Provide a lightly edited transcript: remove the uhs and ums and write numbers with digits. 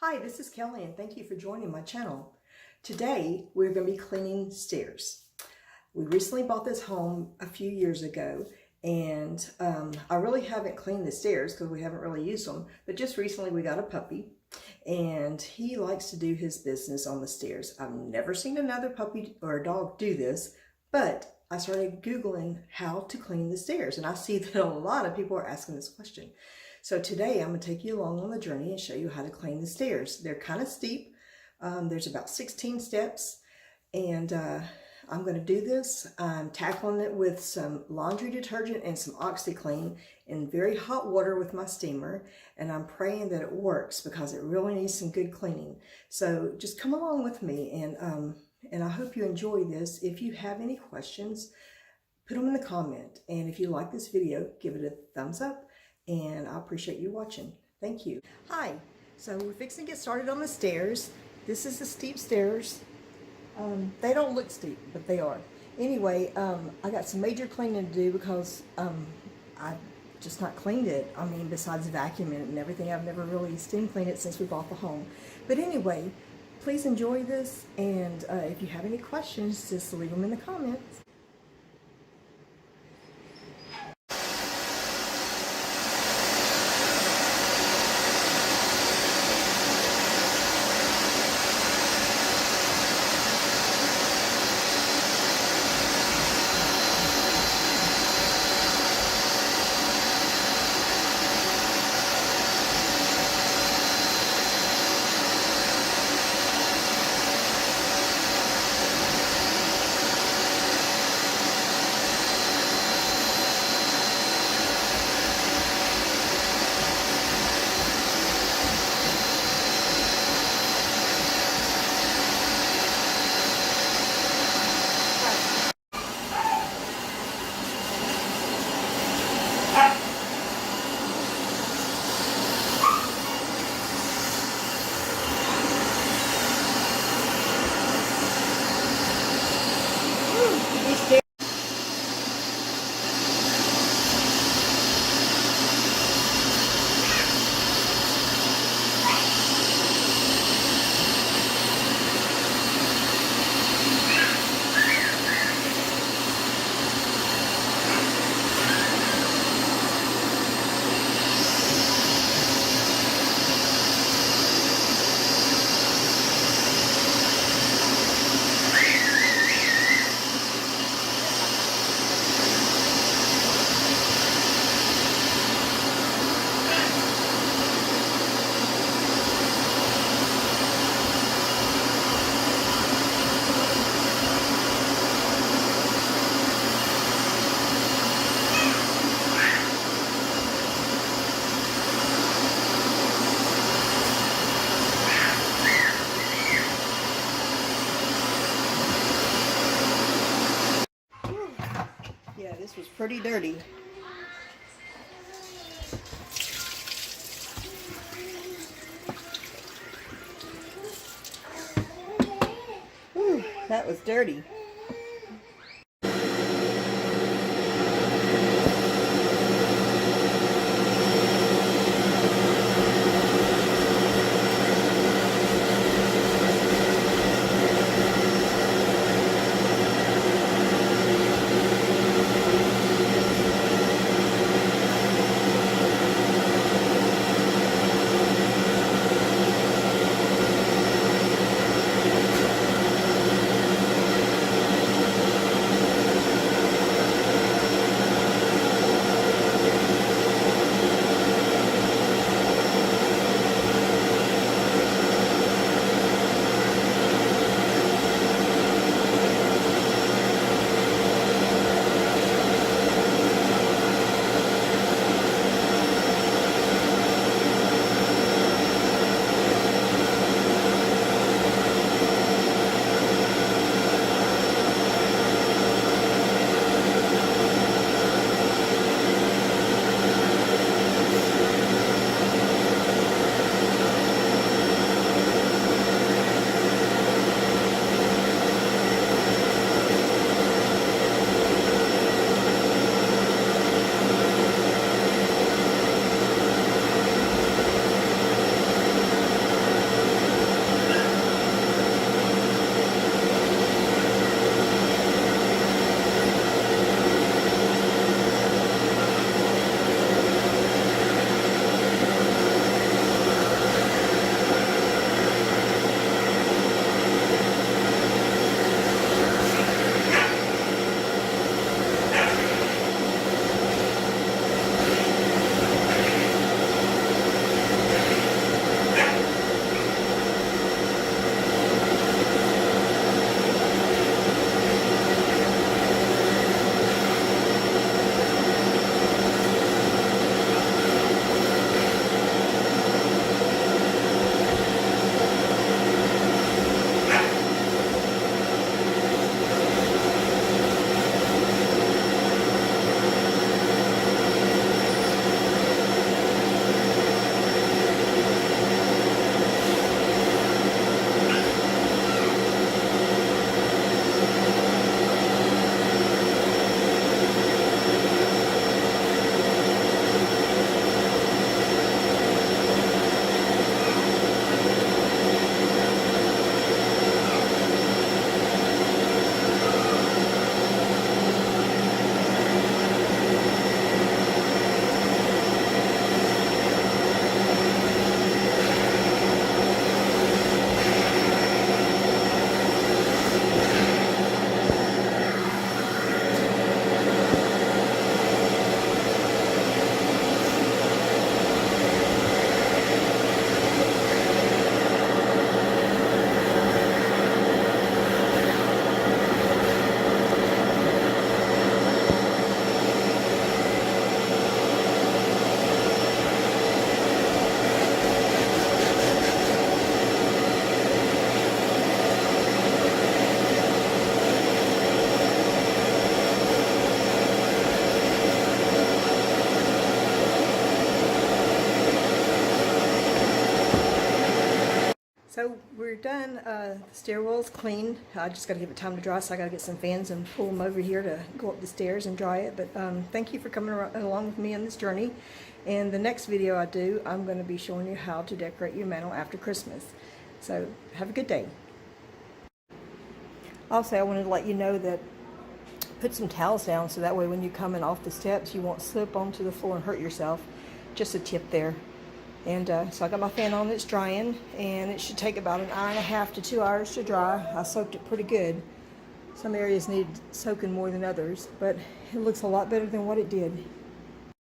Hi, this is Kelly and thank you for joining my channel. Today we're going to be cleaning stairs. We recently bought this home a few years ago and I really haven't cleaned the stairs because we haven't really used them, but just recently we got a puppy and he likes to do his business on the stairs. I've never seen another puppy or a dog do this, but I started Googling how to clean the stairs and I see that a lot of people are asking this question. So today I'm going to take you along on the journey and show you how to clean the stairs. They're kind of steep. There's about 16 steps and I'm going to do this. I'm tackling it with some laundry detergent and some Oxy Clean in very hot water with my steamer, and I'm praying that it works because it really needs some good cleaning. So just come along with me and I hope you enjoy this. If you have any questions, put them in the comment, and if you like this video, give it a thumbs up. And I appreciate you watching. Thank you. Hi, so we're fixing to get started on the stairs. This is the steep stairs. They don't look steep, but they are. Anyway, I got some major cleaning to do because I just not cleaned it. I mean, besides vacuuming it and everything, I've never really steam cleaned it since we bought the home. But anyway, please enjoy this, and if you have any questions, just leave them in the comments. Yeah, this was pretty dirty. Whew, that was dirty. So we're done. The stairwell's clean. I just got to give it time to dry, so I got to get some fans and pull them over here to go up the stairs and dry it. But thank you for coming along with me on this journey. And the next video I do, I'm going to be showing you how to decorate your mantle after Christmas. So have a good day. Also, I wanted to let you know that put some towels down so that way when you come in off the steps, you won't slip onto the floor and hurt yourself. Just a tip there. And so I got my fan on, it's drying, and it should take about 1.5 to 2 hours to dry. I soaked it pretty good. Some areas need soaking more than others, but it looks a lot better than what it did.